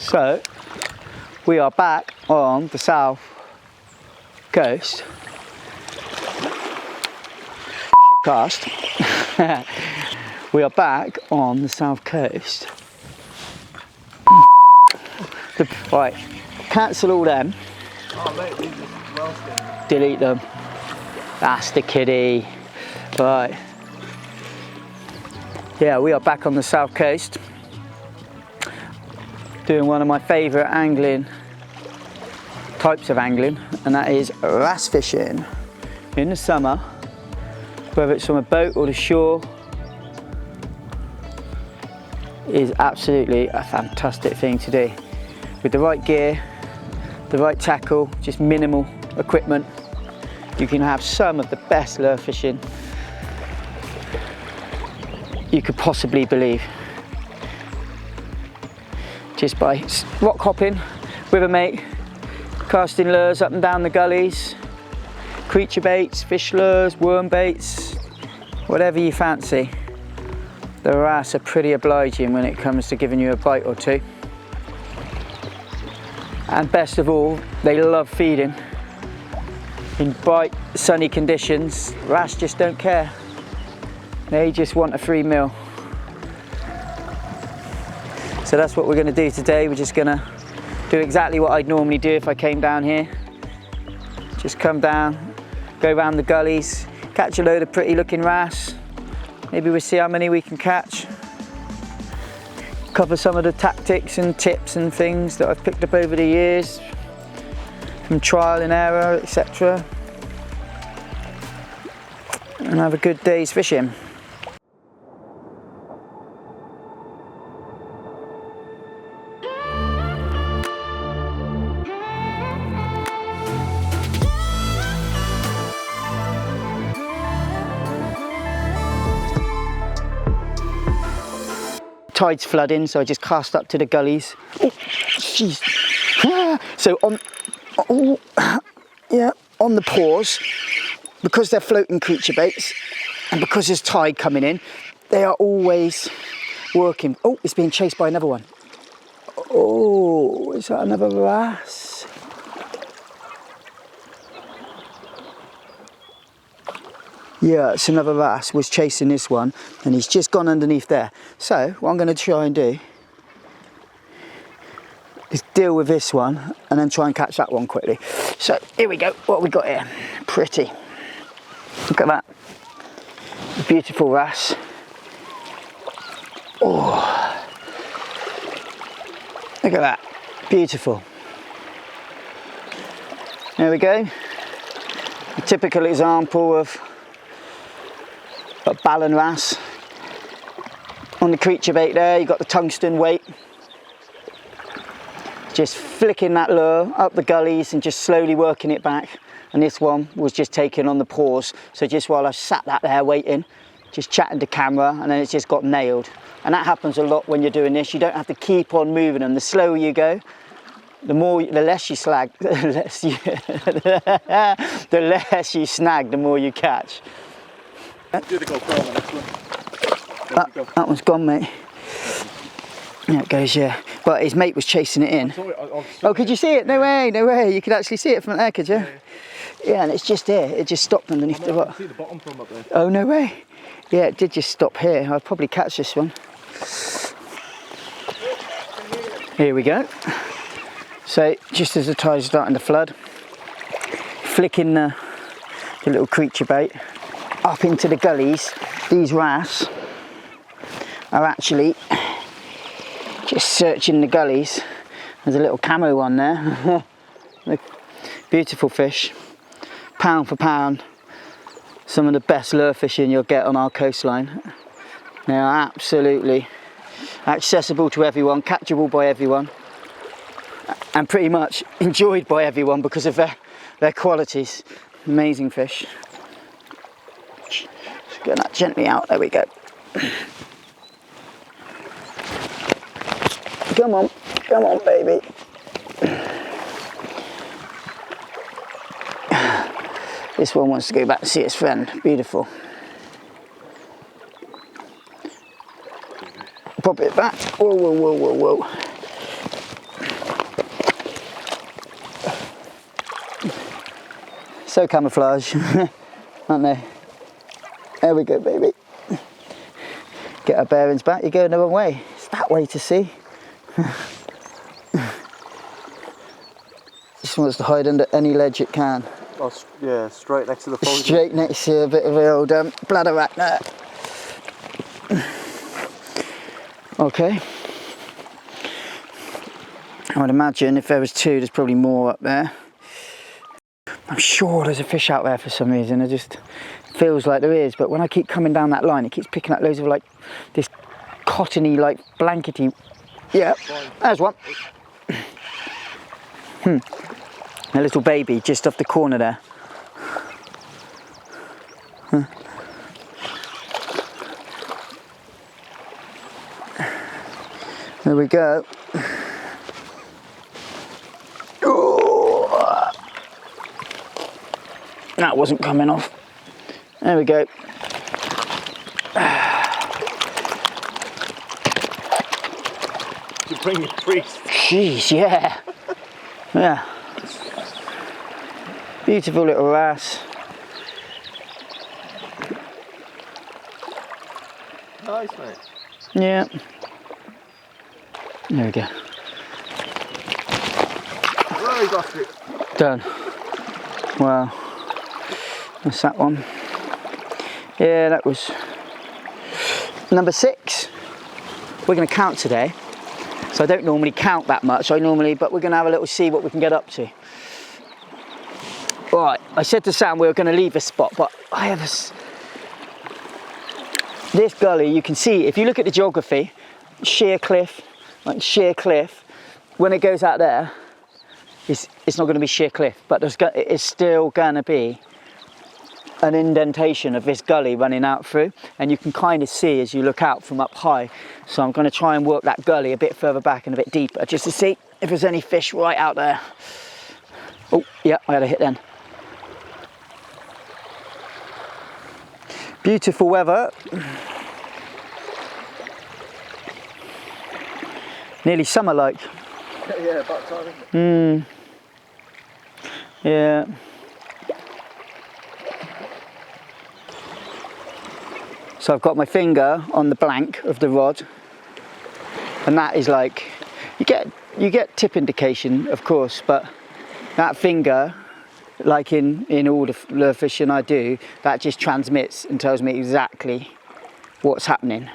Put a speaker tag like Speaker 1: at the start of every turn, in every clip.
Speaker 1: So we are back on the south coast. Cast. We are back on the south coast. Right, cancel all them.
Speaker 2: Oh mate, these are well skinned.
Speaker 1: Delete them. That's the kiddie. Right. Yeah, we are back on the south coast. Doing one of my favourite angling types of angling, and that is wrasse fishing. In the summer, whether it's from a boat or the shore, is absolutely a fantastic thing to do. With the right gear, the right tackle, just minimal equipment, you can have some of the best lure fishing you could possibly believe. Just by rock hopping with a mate, casting lures up and down the gullies, creature baits, fish lures, worm baits, whatever you fancy. The wrasse are pretty obliging when it comes to giving you a bite or two. And best of all, they love feeding. In bright, sunny conditions, wrasse just don't care. They just want a free meal. So that's what we're going to do today. We're just going to do exactly what I'd normally do if I came down here. Just come down, go around the gullies, catch a load of pretty looking wrasse. Maybe we'll see how many we can catch. Cover some of the tactics and tips and things that I've picked up over the years from trial and error, etc. And have a good day's fishing. Tide's flooding, so I just cast up to the gullies. Oh, jeez. So on the paws, because they're floating creature baits, and because there's tide coming in, they are always working. Oh, it's being chased by another one. Oh, is that another wrasse? Yeah, it's another wrasse was chasing this one, and he's just gone underneath there. So what I'm going to try and do is deal with this one and then try and catch that one quickly. So here we go. What have we got here? Pretty. Look at that. Beautiful wrasse. Oh, look at that. Beautiful. There we go. A typical example of a ballan wrasse. On the creature bait there, you've got the tungsten weight. Just flicking that lure up the gullies and just slowly working it back. And this one was just taken on the paws. So just while I sat that there waiting, just chatting to camera, and then it's just got nailed. And that happens a lot when you're doing this. You don't have to keep on moving them. The slower you go, the less you slag, the less you snag, the more you catch.
Speaker 2: Do the GoPro on the next one.
Speaker 1: That one's gone, mate. There it goes, yeah. But his mate was chasing it in. Oh, could you see it? No way, no way. You could actually see it from there, could you? Yeah, and it's just here. It just stopped underneath the rock.
Speaker 2: I can see the bottom from up there.
Speaker 1: Oh, no way. Yeah, it did just stop here. I'll probably catch this one. Here we go. So, just as the tide's starting to flood, flicking the little creature bait up into the gullies. These wrasse are actually just searching the gullies. There's a little camo one there. Beautiful fish. Pound for pound, some of the best lure fishing you'll get on our coastline. They are absolutely accessible to everyone, catchable by everyone, and pretty much enjoyed by everyone because of their qualities. Amazing fish. Just get that gently out, there we go. Come on baby. This one wants to go back to see its friend. Beautiful. Pop it back. Whoa, whoa, whoa, whoa, whoa. So camouflage, aren't they? There we go, baby. Get our bearings back. You're going the wrong way. It's that way to see. Just wants to hide under any ledge it can.
Speaker 2: Oh, yeah, straight next to the foliage.
Speaker 1: Straight next to a bit of an old bladder rack there. Okay. I would imagine if there was two, there's probably more up there. I'm sure there's a fish out there for some reason. It just feels like there is, but when I keep coming down that line, it keeps picking up loads of like this cottony, like blankety. Yeah, there's one. A little baby just off the corner there. There we go. Oh. That wasn't coming off. There we go.
Speaker 2: You bring your priest.
Speaker 1: Jeez, yeah. Yeah. Beautiful little wrasse.
Speaker 2: Nice, mate.
Speaker 1: Yeah. There we go.
Speaker 2: Right off it.
Speaker 1: Done. Wow. That's that one. Yeah, that was number 6. We're going to count today. So I don't normally count that much. But we're going to have a little see what we can get up to. Right, I said to Sam we were going to leave this spot, but I have this gully. You can see if you look at the geography, sheer cliff, like sheer cliff. When it goes out there, it's not going to be sheer cliff, but it's still going to be an indentation of this gully running out through, and you can kind of see as you look out from up high. So I'm going to try and work that gully a bit further back and a bit deeper, just to see if there's any fish right out there. Oh, yeah, I had a hit then. Beautiful weather. Nearly summer-like.
Speaker 2: Yeah, about time, isn't it?
Speaker 1: Yeah. So I've got my finger on the blank of the rod, and that is like, you get tip indication, of course, but that finger, like in all the lure fishing I do, that just transmits and tells me exactly what's happening.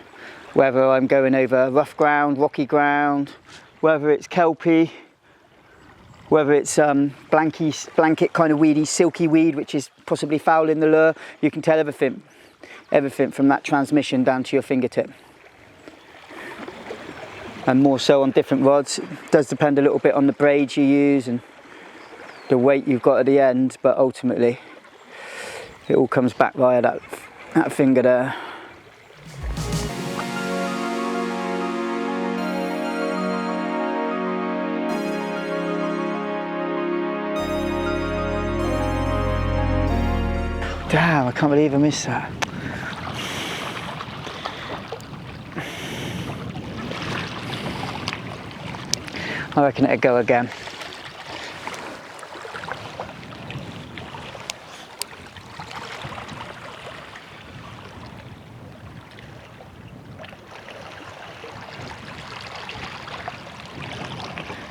Speaker 1: Whether I'm going over rough ground, rocky ground, whether it's kelpie, whether it's blanket kind of weedy, silky weed, which is possibly fouling the lure, you can tell everything from that transmission down to your fingertip. And more so on different rods. It does depend a little bit on the braid you use and the weight you've got at the end, but ultimately it all comes back via that finger there. Damn, I can't believe I missed that. I reckon it'll go again.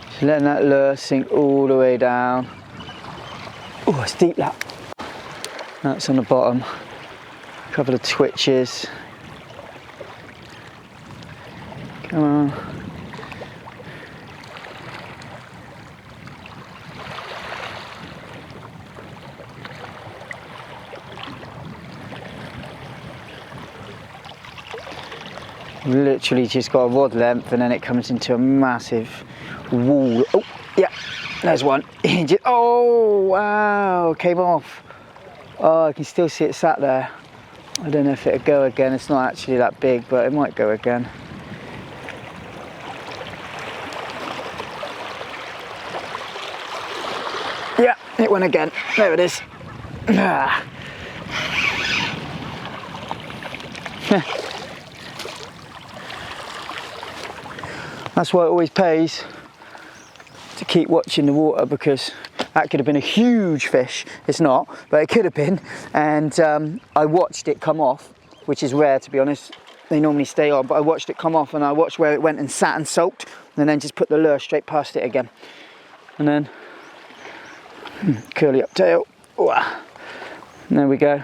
Speaker 1: Just letting that lure sink all the way down. Oh, it's deep that. That's on the bottom. A couple of twitches. Come on. Literally just got a rod length and then it comes into a massive wall. Oh, yeah, there's one. Oh, wow, came off. Oh, I can still see it sat there. I don't know if it'll go again. It's not actually that big, but it might go again. Yeah, it went again. There it is. Ah. That's why it always pays to keep watching the water, because That could have been a huge fish. It's not, but it could have been. And I watched it come off, which is rare to be honest. They normally stay on, but I watched it come off and I watched where it went and sat and sulked, and then just put the lure straight past it again. And then curly up tail. And there we go.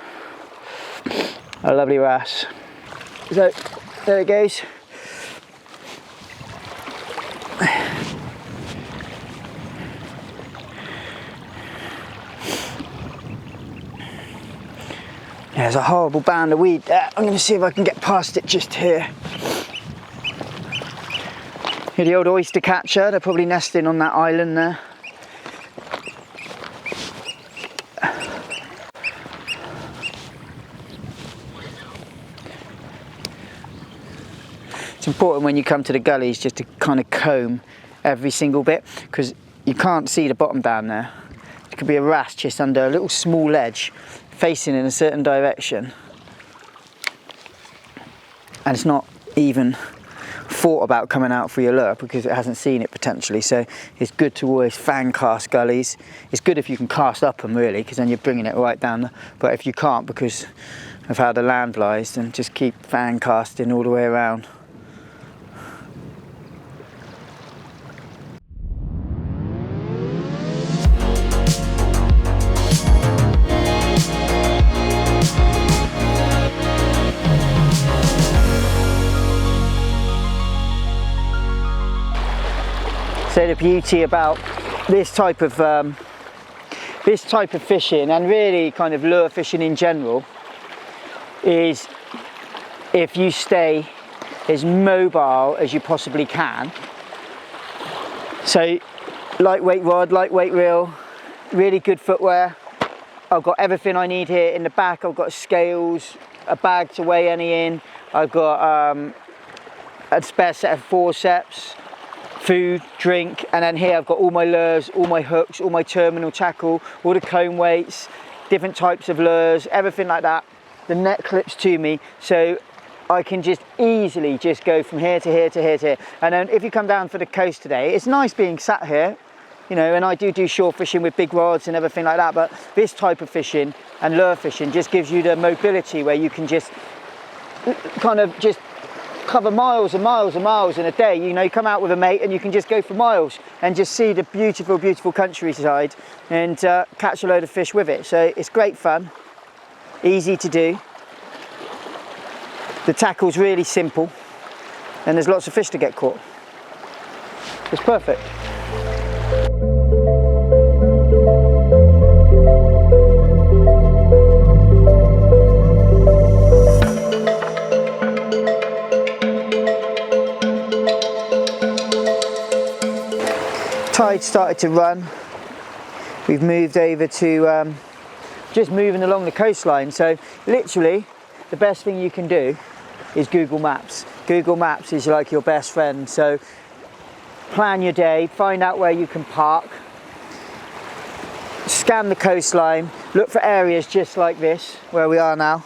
Speaker 1: A lovely wrasse. So there it goes. There's a horrible band of weed there. I'm going to see if I can get past it just here. Here, the old oyster catcher. They're probably nesting on that island there. It's important when you come to the gullies just to kind of comb every single bit, because you can't see the bottom down there. It could be a wrasse just under a little small ledge facing in a certain direction, and it's not even thought about coming out for your lure because it hasn't seen it potentially. So it's good to always fan cast gullies. It's good if you can cast up them really, because then you're bringing it right down, but if you can't because of how the land lies, then just keep fan casting all the way around. So the beauty about this type of fishing, and really kind of lure fishing in general, is if you stay as mobile as you possibly can. So lightweight rod, lightweight reel, really good footwear. I've got everything I need here in the back. I've got scales, a bag to weigh any in. I've got a spare set of forceps, food, drink, and then here I've got all my lures, all my hooks, all my terminal tackle, all the comb weights, different types of lures, everything like that. The net clips to me, so I can just easily just go from here to here to here to here. And then if you come down for the coast today, it's nice being sat here, you know, and I do shore fishing with big rods and everything like that, but this type of fishing and lure fishing just gives you the mobility where you can just kind of just cover miles and miles and miles in a day. You know, you come out with a mate and you can just go for miles and just see the beautiful, beautiful countryside and catch a load of fish with it. So it's great fun, easy to do. The tackle's really simple and there's lots of fish to get caught. It's perfect. Tide started to run. We've moved over to just moving along the coastline. So literally the best thing you can do is Google Maps. Google Maps is like your best friend. So plan your day, find out where you can park, scan the coastline, look for areas just like this where we are now,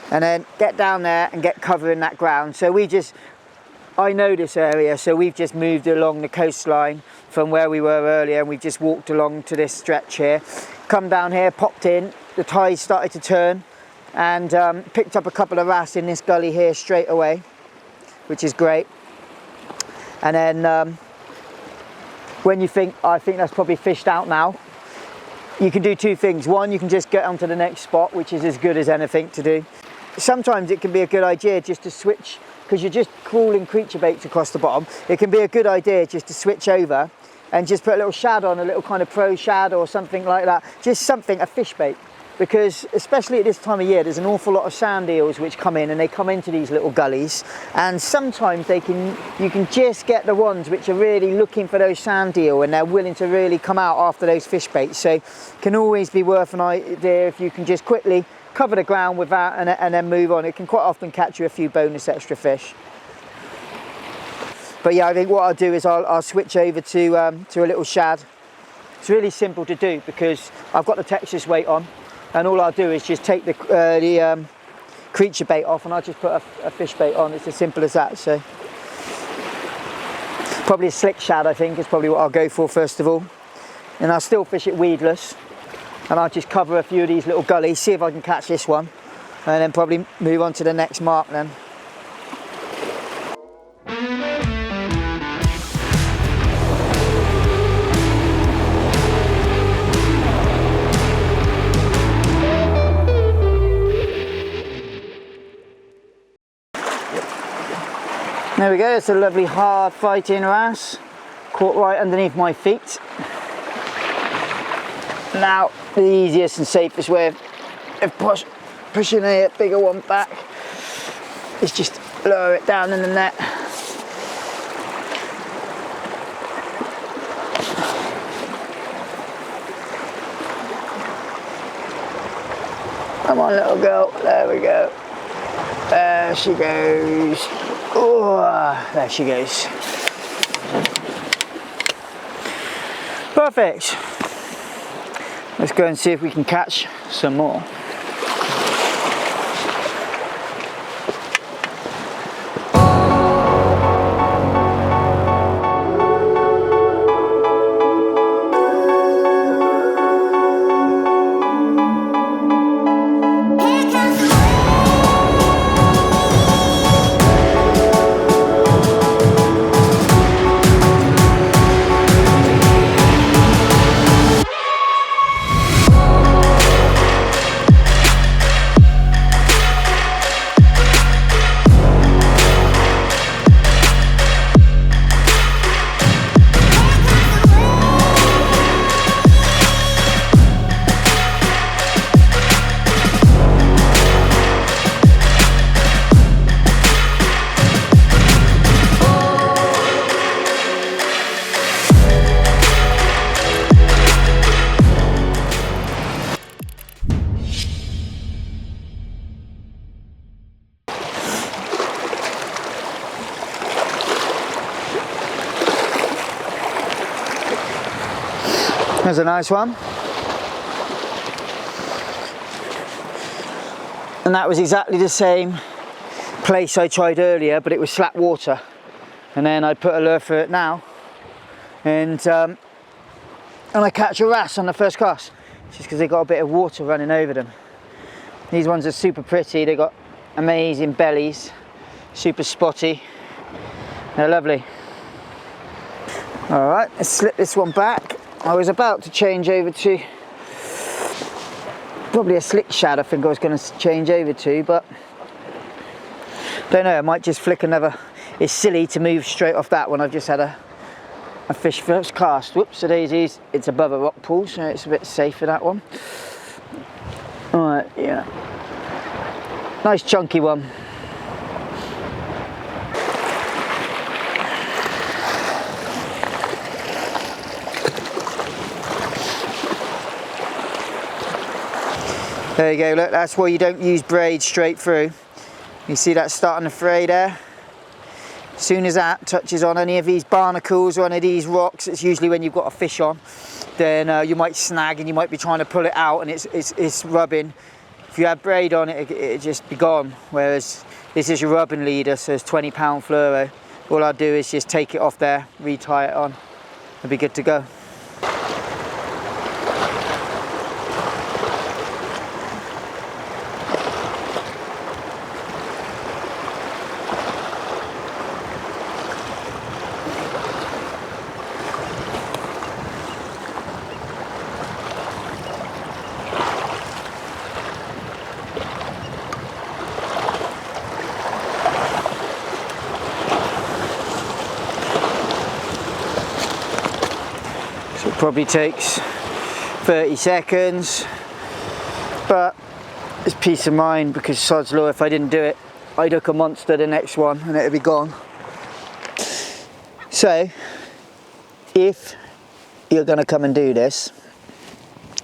Speaker 1: and then get down there and get covering that ground. So I know this area, so we've just moved along the coastline from where we were earlier, and we've just walked along to this stretch here. Come down here, popped in, the tide started to turn, and picked up a couple of wrasse in this gully here straight away, which is great. And then when you think, I think that's probably fished out now, you can do two things. One, you can just get onto the next spot, which is as good as anything to do. Sometimes it can be a good idea just to switch, because you're just crawling creature baits across the bottom. It can be a good idea just to switch over and just put a little shad on, a little kind of pro shad or something like that. Just something, a fish bait. Because especially at this time of year, there's an awful lot of sand eels which come in, and they come into these little gullies. And sometimes you can just get the ones which are really looking for those sand eel, and they're willing to really come out after those fish baits. So it can always be worth an idea if you can just quickly cover the ground with that and then move on. It can quite often catch you a few bonus extra fish. But yeah, I think what I'll do is I'll switch over to a little shad. It's really simple to do because I've got the Texas weight on, and all I'll do is just take the creature bait off, and I'll just put a fish bait on. It's as simple as that. So probably a slick shad, I think, is probably what I'll go for first of all. and I'll still fish it weedless, and I'll just cover a few of these little gullies, see if I can catch this one, and then probably move on to the next mark then. There we go, it's a lovely hard fighting wrasse, caught right underneath my feet. Now, the easiest and safest way of pushing a bigger one back is just lower it down in the net. Come on, little girl, there we go. There she goes. Oh, there she goes. Perfect. Let's go and see if we can catch some more. There's a nice one. And that was exactly the same place I tried earlier, but it was slack water. And then I put a lure for it now, and I catch a wrasse on the first cast, just because they got a bit of water running over them. These ones are super pretty, they got amazing bellies, super spotty, they're lovely. All right, let's slip this one back. I was about to change over to probably a slick shad. I think I was going to change over to, but don't know, I might just flick another. It's silly to move straight off that one. I've just had a fish first cast. Whoops, a daisies. It's above a rock pool, so it's a bit safer, that one. All right, yeah. Nice chunky one. There you go, look, that's why you don't use braid straight through. You see that starting to fray there? As soon as that touches on any of these barnacles or any of these rocks, it's usually when you've got a fish on, then you might snag and you might be trying to pull it out and it's rubbing. If you have braid on it, it'd just be gone. Whereas this is your rubbing leader, so it's 20-pound fluoro. All I'll do is just take it off there, retie it on, it'll be good to go. Probably takes 30 seconds, but it's peace of mind, because sod's law, if I didn't do it, I'd hook a monster the next one and it'd be gone. So if you're going to come and do this,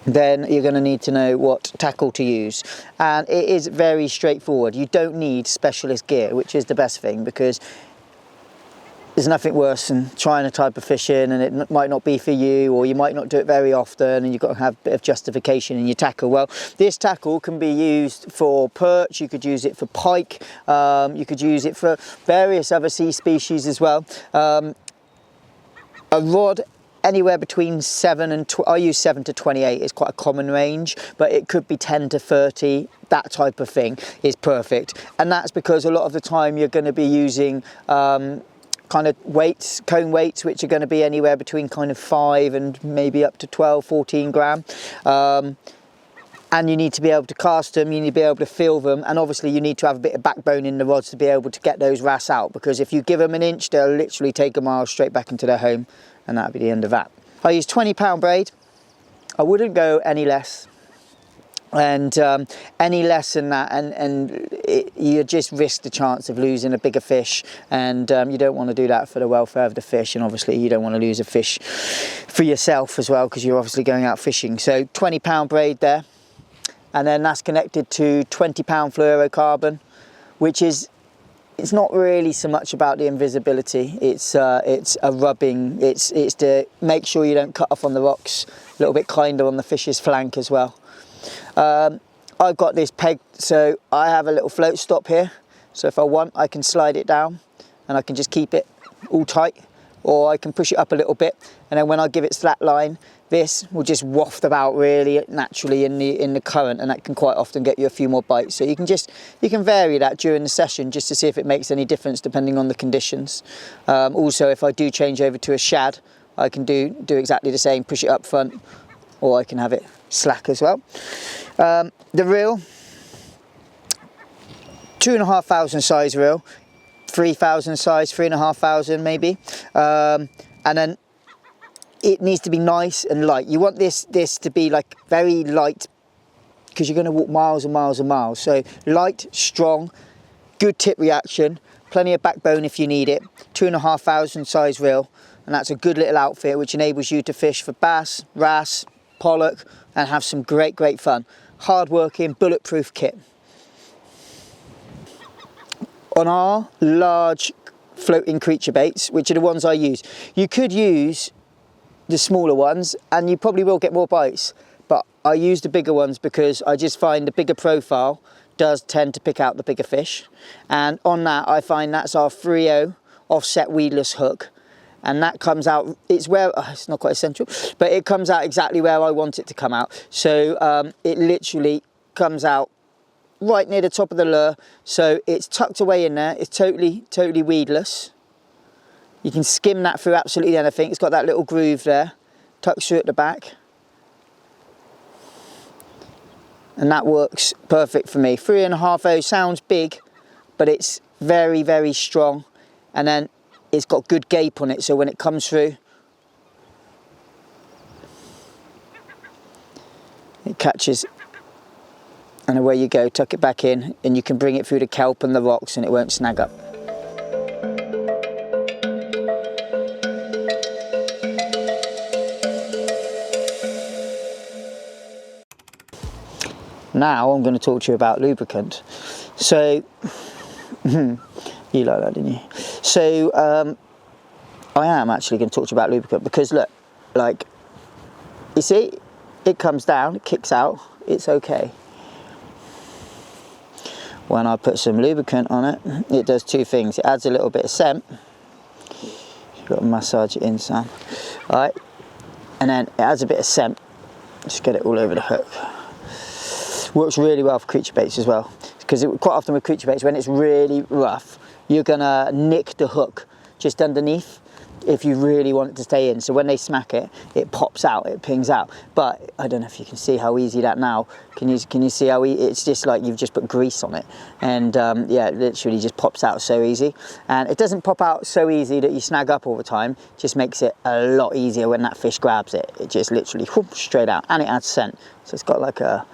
Speaker 1: then you're going to need to know what tackle to use, and it is very straightforward. You don't need specialist gear, which is the best thing, because there's nothing worse than trying a type of fish in and it might not be for you, or you might not do it very often and you've got to have a bit of justification in your tackle. Well, this tackle can be used for perch, you could use it for pike, you could use it for various other sea species as well. A rod anywhere between 7 and I use 7 to 28 is quite a common range, but it could be 10 to 30. That type of thing is perfect, and that's because a lot of the time you're going to be using kind of weights, cone weights, which are going to be anywhere between kind of 5 and maybe up to 12, 14 gram. And you need to be able to cast them, you need to be able to feel them, and obviously you need to have a bit of backbone in the rods to be able to get those wrasse out, because if you give them an inch, they'll literally take a mile straight back into their home, and that'll be the end of that. I use 20-pound braid. I wouldn't go any less. And any less than that, you just risk the chance of losing a bigger fish, and you don't want to do that for the welfare of the fish, and obviously you don't want to lose a fish for yourself as well, because you're obviously going out fishing. So 20-pound braid there, and then that's connected to 20-pound fluorocarbon, which is, it's not really so much about the invisibility, it's a rubbing, it's to make sure you don't cut off on the rocks, a little bit kinder on the fish's flank as well. I've got this pegged, so I have a little float stop here, so if I want I can slide it down and I can just keep it all tight, or I can push it up a little bit, and then when I give it slack line, this will just waft about really naturally in the current, and that can quite often get you a few more bites. So you can vary that during the session just to see if it makes any difference depending on the conditions. Also, if I do change over to a shad, I can do exactly the same, push it up front, or I can have it slack as well. The reel, 2,500 size reel, 3,000 size, 3,500 maybe, and then it needs to be nice and light. You want this to be like very light, because you're going to walk miles and miles and miles. So light, strong, good tip reaction, plenty of backbone if you need it. 2,500 size reel, and that's a good little outfit which enables you to fish for bass, wrasse, pollock, and have some great fun. Hard working, bulletproof kit. On our large floating creature baits, which are the ones I use, you could use the smaller ones and you probably will get more bites, but I use the bigger ones because I just find the bigger profile does tend to pick out the bigger fish. And on that, I find that's our 3/0 offset weedless hook, and that comes out, it's where, it's not quite essential, but it comes out exactly where I want it to come out. So it literally comes out right near the top of the lure, so it's tucked away in there, it's totally weedless. You can skim that through absolutely anything. It's got that little groove there, tucks through at the back, and that works perfect for me. 3.5 sounds big, but it's very strong, and then it's got good gape on it, so when it comes through, it catches, and away you go. Tuck it back in, and you can bring it through the kelp and the rocks and it won't snag up. Now I'm going to talk to you about lubricant. So, you like that, didn't you? So, I am actually going to talk to you about lubricant because look, like, you see, it comes down, it kicks out, it's okay. When I put some lubricant on it, it does two things. It adds a little bit of scent. You've got to massage it in, Sam. All right, and then it adds a bit of scent. Just get it all over the hook. Works really well for creature baits as well, because quite often with creature baits, when it's really rough, you're gonna nick the hook just underneath if you really want it to stay in. So when they smack it, it pops out, it pings out. But I don't know if you can see how easy that now. Can you see how it's just like you've just put grease on it, and yeah, it literally just pops out so easy. And it doesn't pop out so easy that you snag up all the time. It just makes it a lot easier when that fish grabs it. It just literally whoop, straight out, and it adds scent. So it's got like a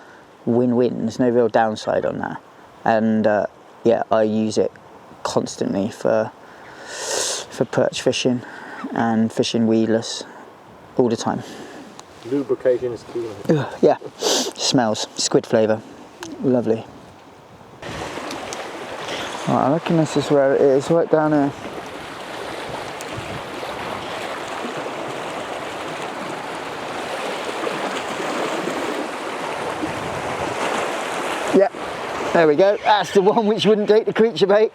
Speaker 1: win-win. There's no real downside on that. And yeah, I use it constantly for perch fishing and fishing weedless all the time.
Speaker 2: Lubrication is key.
Speaker 1: Yeah, smells squid flavour, lovely. Right, I reckon this is where it is, right down here. Yeah, there we go. That's the one which wouldn't take the creature bait.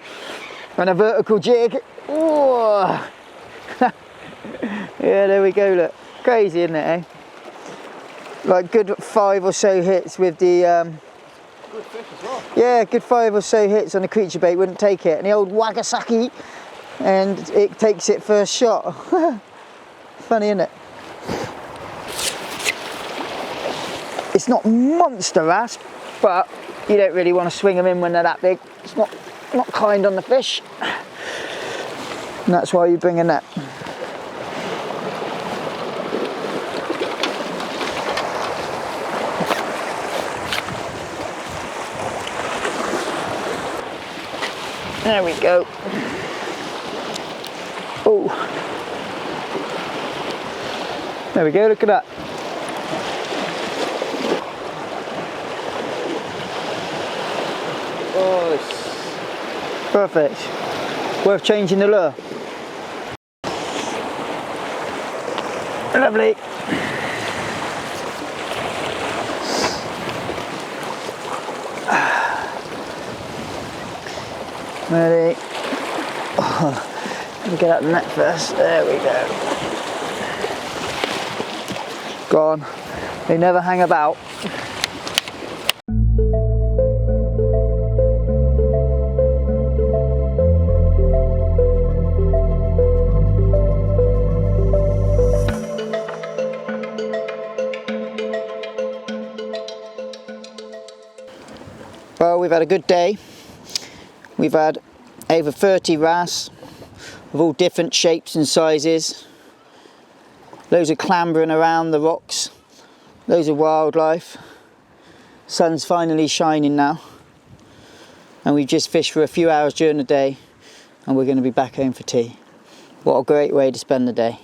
Speaker 1: And a vertical jig. Oh. Yeah, there we go, look. Crazy, isn't it, eh? Like good 5 or so hits with the...
Speaker 2: Good fish as well.
Speaker 1: Yeah, good 5 or so hits on the creature bait, wouldn't take it. And the old Wagasaki, and it takes it first shot. Funny, isn't it? It's not monster wrasse, but you don't really want to swing them in when they're that big. It's not kind on the fish. And that's why you bring a net. There we go. Oh. There we go, look at that.
Speaker 2: Oh,
Speaker 1: perfect. Worth changing the lure. Lovely. Ready? Oh, let me get out the net first. There we go. Go on. They never hang about. Well, we've had a good day. We've had over 30 wrasse of all different shapes and sizes. Loads of clambering around the rocks. Loads of wildlife. Sun's finally shining now. And we've just fished for a few hours during the day and we're going to be back home for tea. What a great way to spend the day.